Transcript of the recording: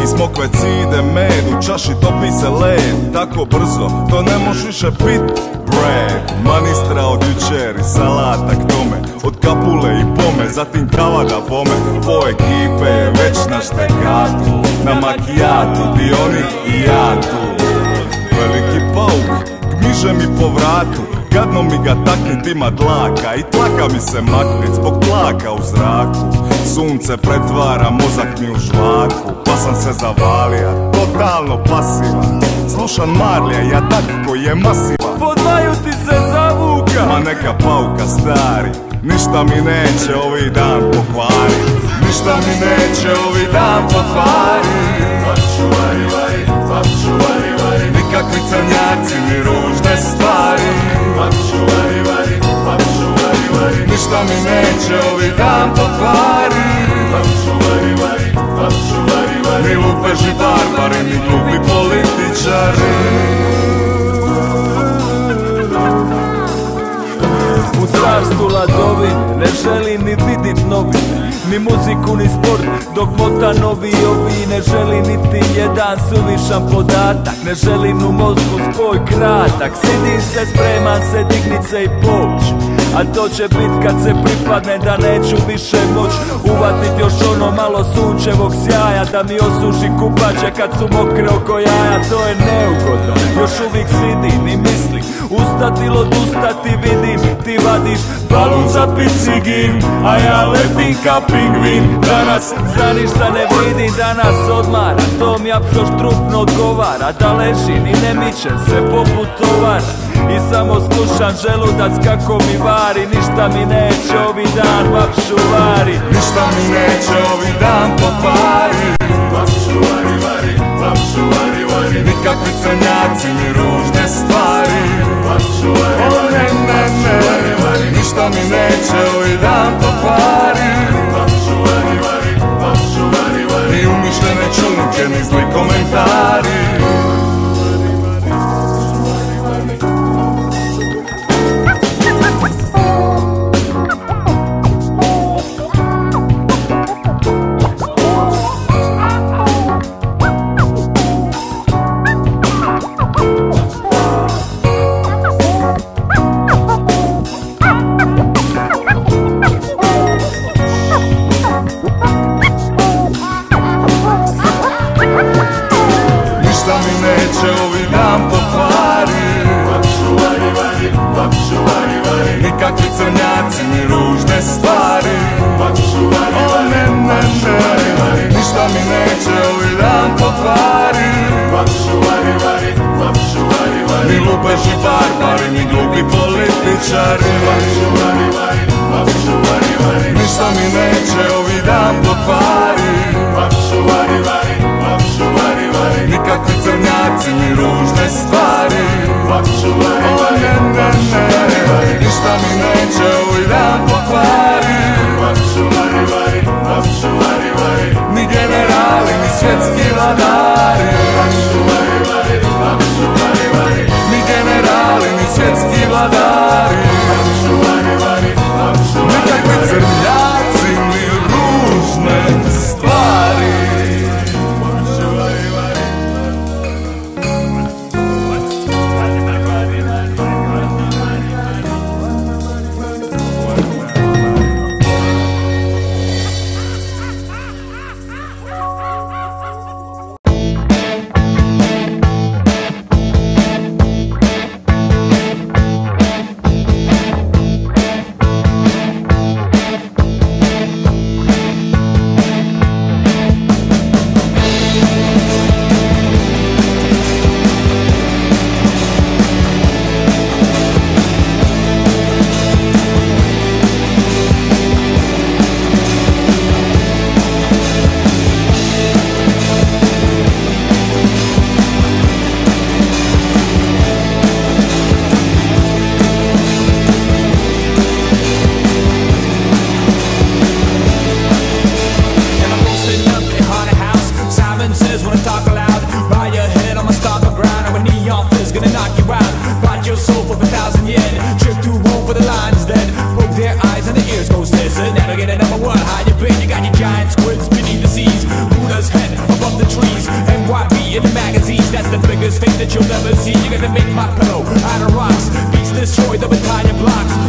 smokve cide med, u čaši topi se led. Tako brzo, to ne možeš više pit. Bread, manistra od jučer i salata k tome, od kapule i pome, zatim kava da pome. Po ekipe je već na štekatu, na makijatu, di oni i ja tu. Veliki pauk, gmiže mi po vratu, gadno mi ga taknit ima dlaka i tlaka mi se maknit zbog tlaka u zraku. Sunce pretvara mozak mi u žvaku, pa sam se zavalija, totalno pasivan. Slušam Marlija, ja tak koji je masivan. Podvaju ti se zavuka, ma neka pauka stari, ništa mi neće ovaj dan pokvari. Ništa mi neće ovaj dan pokvari. Papčuvari, vari, papčuvari, vari, nikakvi crnjaci ni ružne stvari. Papčuvari, vari, papčuvari, vari, ništa mi neće ovaj dan pokvari. Papčuvari, vari, papčuvari, vari, ni lupeži barbari, ni glupi političari. U carstvu ladovine ne želi ni vidit novine, ni muziku ni sport, dok mota novi ovi. Ne želi niti jedan suvišan podatak, ne želim u mozgu spoj kratak. Sidim se, spreman se, dignit se i poć, a to će bit kad se pripadne da neću više moć uvatit još ono malo sunčevog sjaja, da mi osuši kupače kad su mokre oko jaja. To je neugodno, još uvijek sidim i mislim ustati ili odustati. Vidim, ti vadiš balun za picigin, a ja letim ka pingvin. Danas za ništa ne vidim, danas odmara, to mi apsoštrupno odgovara. Da ležim i ne mičem se poput tovara i samo slušam želudac kako mi vari. Ništa mi neće ovi dan, papčuvari, ništa mi neće ovi dan pokvari. papčuvari, vari, papčuvari, vari, nikakvi crnjaci ni ružne stvari. papčuvari, O ne, ne, ne, ništa mi neće ovi dan pokvari. papčuvari, vari, papčuvari, vari, Ni umišljene čunke, ni zli komentari. Ništa mi neće ovi dan pokvari. papčuvari, vari, papčuvari, vari, Nikakvi crnjaci ni ružne stvari. papčuvari, O ne, ne, ne, ništa mi neće ovi dan pokvari. papčuvari, vari, papčuvari, vari, Ni lupeži barbari, ni glupi političari. papčuvari, vari, papčuvari, vari, Ništa mi neće ovi dan pokvari. papčuvari, vari, papčuvari, vari, Nikakvi crnjaci ni ružne stvari. papčuvari, O vari, ne, ne, ne, ništa mi neće ovi dan pokvari. papčuvari, vari, papčuvari, vari, Ni generali, ni svjetski vladari. papčuvari, vari, papčuvari, vari, Ni generali, ni svjetski vladari. papčuvari, vari, papčuvari, Nikakvi crnjaci ni ružne stvari. papčuvari, vari. Never get a number one, how you been? You got your giant squids beneath the seas, Buddha's head above the trees. the biggest thing that you'll ever see. You're gonna make my pillow out of rocks. Beats destroy the battalion blocks.